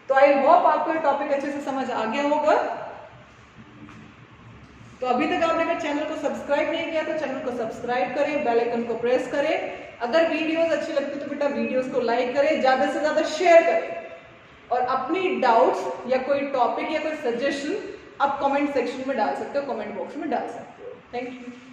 तो आई होप आपको टॉपिक अच्छे से समझ आ गया होगा। तो अभी तक आपने अगर चैनल को सब्सक्राइब नहीं किया तो चैनल को सब्सक्राइब करें, बेल आइकन को प्रेस करें। अगर वीडियोस अच्छी लगती तो बेटा वीडियोस को लाइक करें, ज्यादा से ज्यादा शेयर करें और अपनी डाउट्स या कोई टॉपिक या कोई सजेशन आप कमेंट सेक्शन में डाल सकते हो, कमेंट बॉक्स में डाल सकते हो। Thank you.